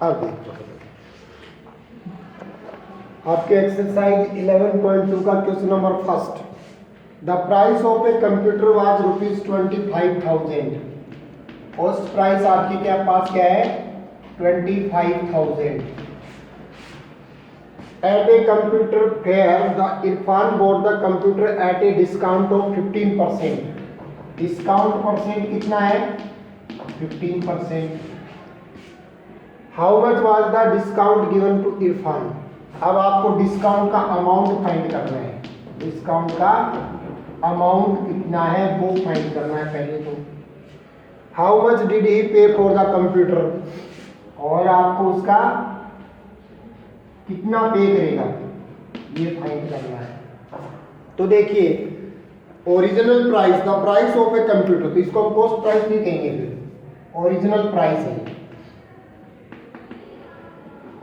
अब देखो आपके एक्सरसाइज 11.2 का question number first. The price of a computer was ₹25,000। Cost price आपकी क्या पास क्या है 25,000। At a computer fair the Irfan bought the computer at a discount of 15%। Discount percent कितना है 15%। How much was the discount given to Irfan. अब आपको discount का अमाउंट फाइंड करना है। डिस्काउंट का अमाउंट कितना है वो फाइंड करना है पहले तो। हाउ मच डिड ही पे फॉर द कंप्यूटर, और आपको उसका कितना पे करेगा ये फाइंड करना है। तो देखिए original price, the price of a computer, तो इसको हम कॉस्ट प्राइस नहीं कहेंगे, फिर ओरिजिनल प्राइस है।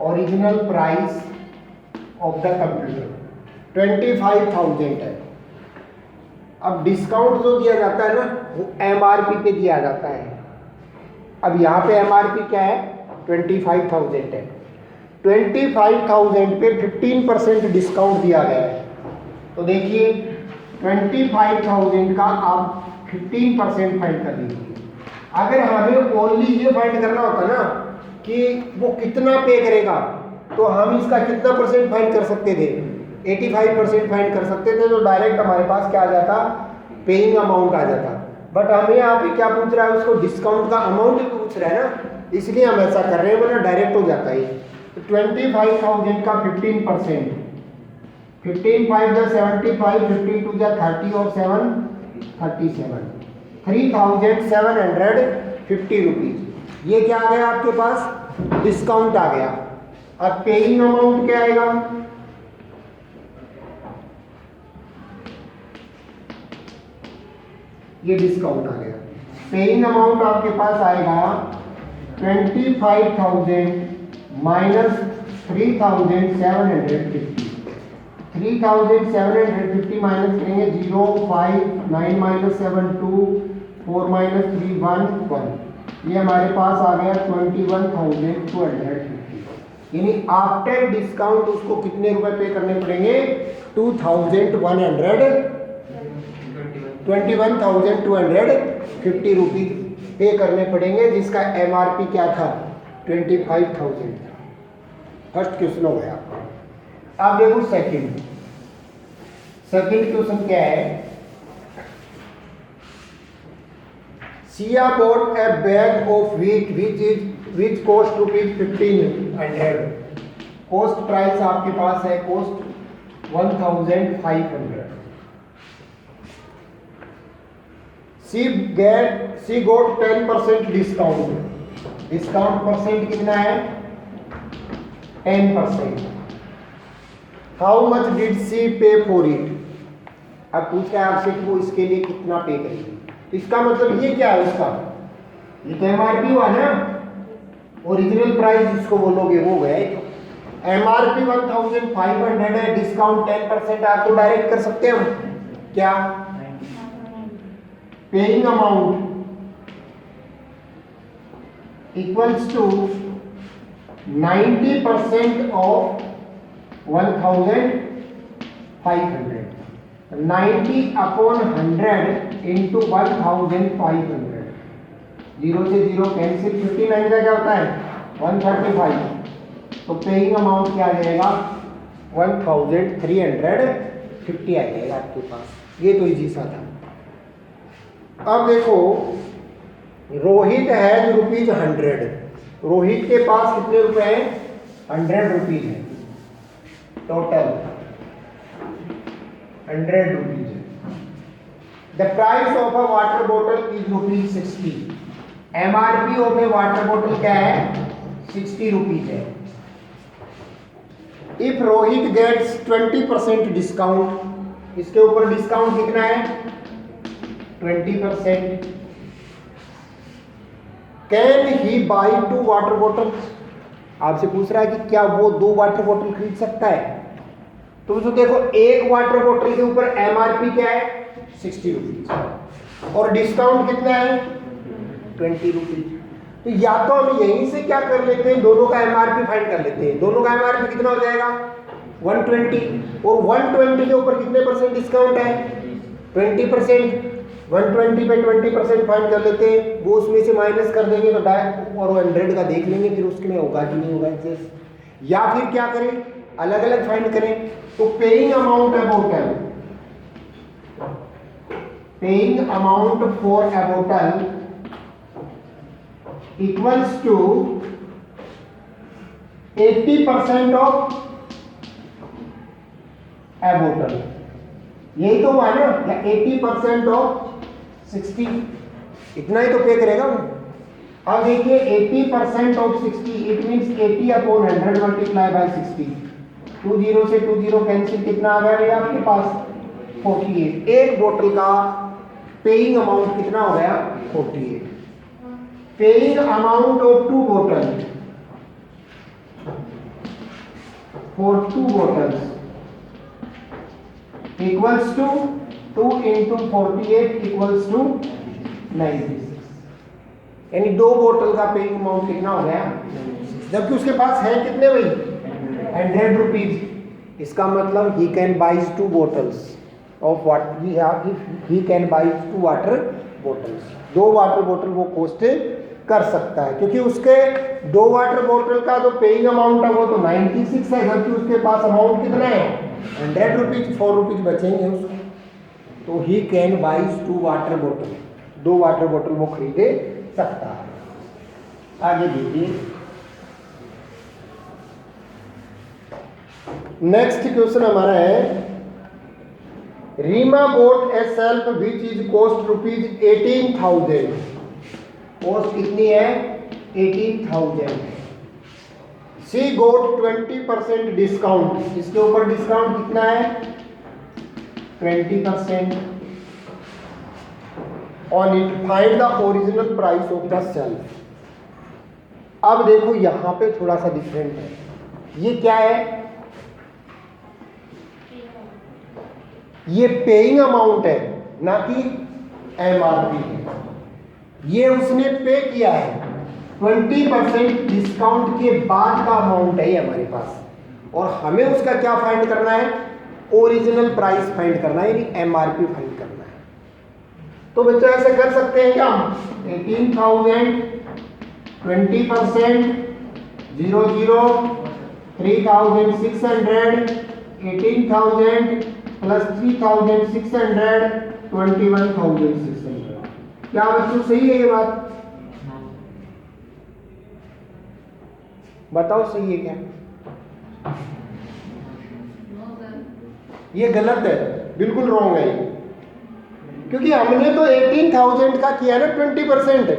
Original price of the computer 25,000 है। अब डिस्काउंट जो दिया जाता है ना वो एमआरपी पे दिया जाता है। अब यहाँ पे एमआरपी क्या है 25,000 है। 25,000 पे 15% डिस्काउंट दिया गया है। तो देखिए 25,000 का आप 15% फाइंड कर लीजिए। अगर हमें ओनली ये फाइंड करना होता ना कि वो कितना पे करेगा तो हम इसका कितना परसेंट फाइंड कर सकते थे 85% फाइंड कर सकते थे, तो डायरेक्ट हमारे पास क्या आ जाता पेइंग अमाउंट आ जाता। बट हमें यहाँ पे क्या पूछ रहा है उसको डिस्काउंट का अमाउंट भी पूछ रहा है ना, इसलिए हम ऐसा कर रहे हैं वरना डायरेक्ट हो जाता है। तो 25,000 का 15%, 15 5 × 75, 15 2 × 30 और 7 37, 3,750 रुपीज। ये क्या आ गया आपके पास डिस्काउंट आ गया। अब पेइंग अमाउंट क्या आएगा ये डिस्काउंट आ गया। पेइंग अमाउंट आपके पास आएगा 25,000 माइनस 3,750। 3,750 माइनस करेंगे 0 5 9 माइनस 7 2 4 माइनस 3 1 1। ये हमारे पास आ गया 21,250। यानी आफ्टर डिस्काउंट उसको कितने रुपए पे करने पड़ेंगे 21,250 रुपीज पे करने पड़ेंगे, जिसका एमआरपी क्या था 25,000। फर्स्ट क्वेश्चन हो गया। अब देखो सेकंड क्वेश्चन क्या है। Sia bought a bag of wheat which cost ₹1,500। Cost price आपके पास है cost 1,500। She got 10% discount. Discount percent कितना है 10%। हाउ मच डिड सी पे फॉर इट। अब पूछा है आपसे कि वो इसके लिए कितना पे करेगी। इसका मतलब ये क्या है उसका, ये तो एमआरपी हुआ ना, ओरिजिनल प्राइस जिसको बोलोगे वो गया। एमआरपी 1,500 है, डिस्काउंट 10%। आपको डायरेक्ट कर सकते हैं हम क्या paying amount equals to 90% of 1,500। 90 upon 100 into 1,500। 0 से 0 कैंसिल, 59 का क्या होता है 135। तो पेइंग अमाउंट क्या आ जाएगा 1,350 आ जाएगा आपके पास। ये तो इजी सा था। अब देखो रोहित है ₹100। रोहित के पास कितने रुपए हैं 100 रुपीज है टोटल, 100 रुपीज है। The price of a water bottle is ₹60। MRP of A water bottle क्या है 60 रुपीज है। इफ रोहित गेट्स 20% डिस्काउंट, इसके ऊपर डिस्काउंट कितना है 20%। Can he by 2 water bottle. आपसे पूछ रहा है कि क्या वो 2 वाटर बॉटल खरीद सकता है। तो देखो एक वाटर बॉटल के ऊपर एमआरपी क्या है 60 रुपीज और डिस्काउंट कितना है 20 रुपीज। तो या तो हम यहीं से क्या कर लेते हैं, दोनों का एमआरपी फाइंड कर लेते हैं। दोनों का एमआरपी कितना हो जाएगा 120, और 120 के ऊपर कितने परसेंट डिस्काउंट है 20%। 120 पे 20% फाइंड कर लेते हैं, वो उसमें से माइनस कर देंगे तो डायरेक्ट, और 100 का देख लेंगे फिर उसके में होगा कि नहीं होगा एक्सेस। या फिर क्या करें, अलग अलग फाइंड करें। तो पेइंग अमाउंट है बोतल, paying amount for a bottle equals to 80% of a bottle, यही तो हुआ ना, या 80% ऑफ 60, इतना ही तो पे करेगा वो। अब देखिए 80% of 60 it means 80 upon 100 multiply by 60, 20 से 20 कैंसिल, कितना आ गया भैया आपके पास 48। एक बोतल का पेइंग अमाउंट कितना हो गया 48। पेइंग अमाउंट ऑफ 2 बोतल for 2 bottles equals to 2 into 48 equals to 96, यानी 2 बोतल का पेइंग अमाउंट कितना हो गया, जबकि उसके पास है कितने भाई 100 रुपीज। इसका मतलब he can buy 2 bottles of what we have, he can buy 2 water bottles, 2 water बोतल वो कॉस्ट कर सकता है, क्योंकि उसके 2 वाटर बोतल का जो पेइंग अमाउंट है वो तो 96 है, जबकि उसके पास अमाउंट कितना है 100 रुपीज, 4 रुपीज बचेंगे उसको, तो ही कैन बाई 2 वाटर बोतल, 2 वाटर बोतल वो खरीदे सकता है। आगे देखिए, नेक्स्ट क्वेश्चन हमारा है, Reema bought a shelf which is cost rupees 18,000, cost कितनी है 18,000। सी गोट 20% डिस्काउंट, इसके ऊपर डिस्काउंट कितना है 20% on it, find the original price of the self. अब देखो यहां पे थोड़ा सा डिफरेंट है, ये क्या है, ये पेइंग अमाउंट है ना कि एमआरपी है। ये उसने पे किया है 20% डिस्काउंट के बाद का अमाउंट है ये हमारे पास, और हमें उसका क्या फाइंड करना है, ओरिजिनल प्राइस फाइंड करना है, यानी एमआरपी फाइंड करना है। तो बच्चों ऐसे कर सकते हैं क्या, 18,000 20% 00 3,600 18,000 प्लस 3,600 21,600। क्या बच्चों सही है ये बात, बताओ सही है क्या, ये गलत है, बिल्कुल रॉन्ग है ये, क्योंकि हमने तो 18,000 का किया ना 20%,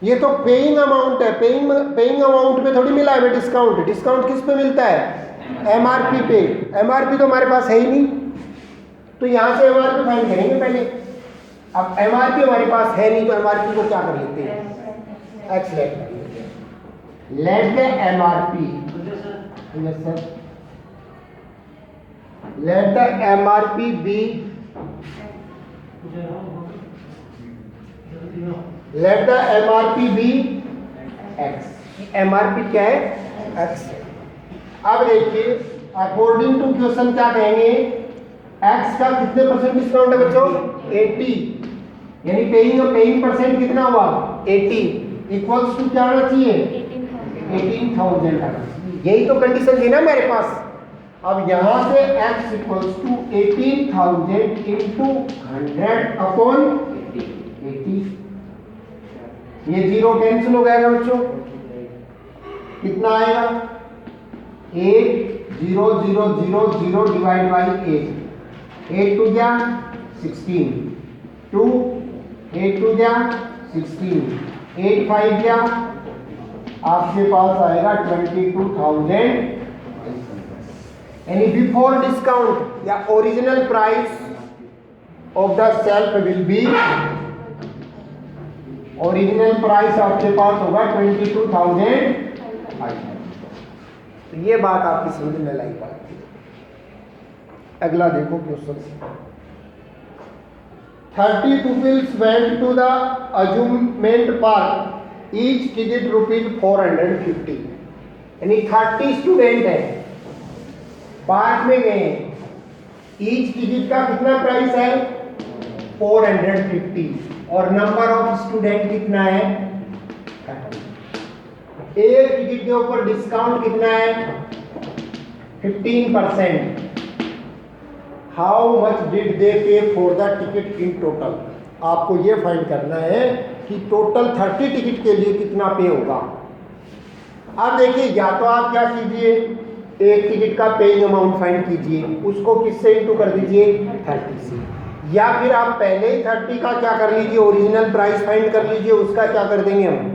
ये तो पेइंग अमाउंट है, पेइंग अमाउंट पे थोड़ी मिला है डिस्काउंट, डिस्काउंट किस पे मिलता है एमआरपी पे, एमआरपी तो हमारे पास है ही नहीं, तो यहां से एमआरपी फाइंड करेंगे पहले। अब एमआरपी हमारे पास है नहीं तो एमआरपी को क्या कर लेते हैं X let the MRP, yes sir, let the MRP be, let the MRP be X, MRP क्या है एक्स। अब देखिए अकॉर्डिंग टू क्वेश्चन क्या कहेंगे, एक्स का कितने परसेंट डिस्काउंट है बच्चों 80, यानी पेइंग परसेंट कितना हुआ 80, इक्वल्स टू क्या होना चाहिए 18,000, यही तो कंडीशन थी ना मेरे पास। अब यहां से x equals to 18,000 into 100 upon 80, ये जीरो कैंसिल हो जाएगा बच्चों, कितना आएगा 8,0,0,0 डिवाइड बाई 8 टू जा 16, 2 8 टू जा 16, 8 5 जा आपके पास आएगा 22,000, यानी बिफोर डिस्काउंट या original price of the self will be, original price आपके पास होगा 22,500। तो ये बात आपकी समझ में लाई बात। अगला देखो question, 30 pupils went to the amusement park each ticket rupees 450, यानी 30 स्टूडेंट है, पार्क में गए, ईच टिकट का कितना प्राइस है 450 और नंबर ऑफ स्टूडेंट कितना है 30। एक टिकट के ऊपर डिस्काउंट कितना है 15%। हाउ मच डिड दे पे for the ticket in total, आपको ये फाइंड करना है कि टोटल 30 टिकट के लिए कितना पे होगा। अब देखिए, या तो आप क्या कीजिए, एक टिकट का पेइंग अमाउंट फाइंड कीजिए, उसको किससे इंटू कर दीजिए 30 से, या फिर आप पहले ही 30 का क्या कर लीजिए, ओरिजिनल प्राइस फाइंड कर लीजिए, उसका क्या कर देंगे हम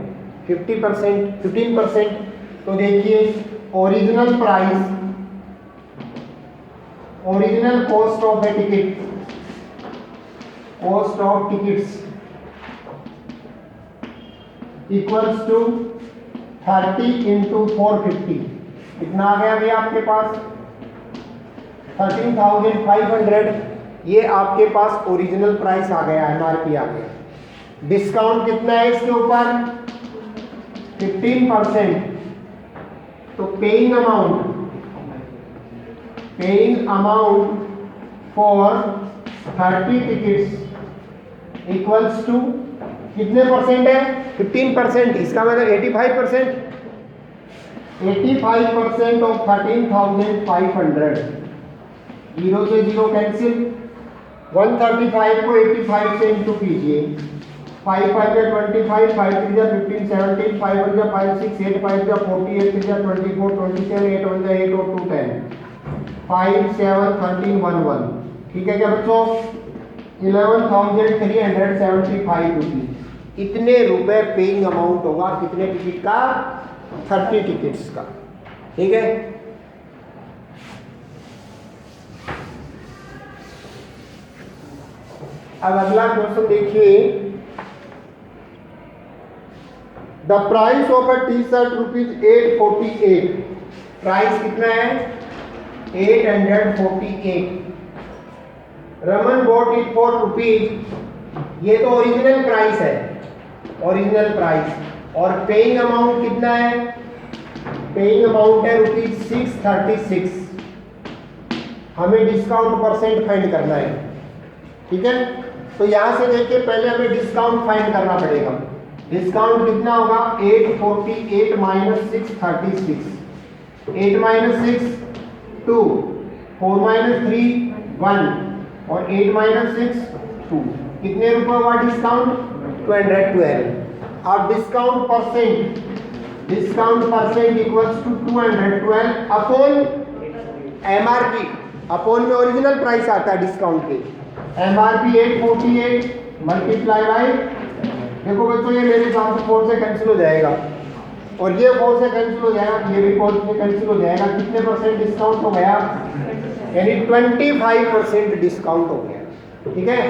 15%। तो देखिए, original price, original cost of a ticket, cost of tickets equals to 30 into 450, कितना आ गया भैया आपके पास 13,500। ये आपके पास ओरिजिनल प्राइस आ गया, एमआरपी आ गया। डिस्काउंट कितना है इसके ऊपर 15%। तो paying amount for 30 tickets equals to कितने परसेंट है 15%, इसका मतलब 85%। 85% ऑफ 13,500, 0 से 0 कैंसिल, 135 को 85 से इंटू कीजिए, 5 5 या 25, 5 3 या 15, 17, 5 1 या 5 6, 8 5 या 40, 8 3 या 24, 27, 8 1 या 8 और 2 10, 5 7 13 1 1। ठीक है क्या बच्चों, 11,375 रुपीज, इतने रुपए पेइंग अमाउंट होगा कितने टिकट का 30 टिकट्स का। ठीक है, अब अगला क्वेश्चन देखिए, the price of a T shirt rupees 848, price कितना है 848, Raman bought it for rupees, ये तो ओरिजिनल प्राइस है, ओरिजिनल प्राइस, और पेइंग अमाउंट कितना है, पेइंग अमाउंट है रुपीज 636, हमें डिस्काउंट परसेंट फाइंड करना है। ठीक है, तो यहां से देखिए, पहले हमें डिस्काउंट फाइंड करना पड़ेगा। डिस्काउंट कितना होगा 848 माइनस 636, 8 माइनस 6 2, 4 माइनस 3 1 और 8 माइनस 6 2, कितने रुपए हुआ डिस्काउंट 212। अब discount percent equals to 212 upon MRP, upon में ओरिजिनल प्राइस आता है डिस्काउंट के, एमआरपी 848 मल्टीप्लाई बाय, देखो बच्चों ये मेरे हिसाब से 4 से कैंसिल हो जाएगा और ये 4 से कैंसिल हो जाएगा, ये भी 4 से कैंसिल हो जाएगा, कितने परसेंट डिस्काउंट हो गया, यानी 25% डिस्काउंट हो गया। ठीक है,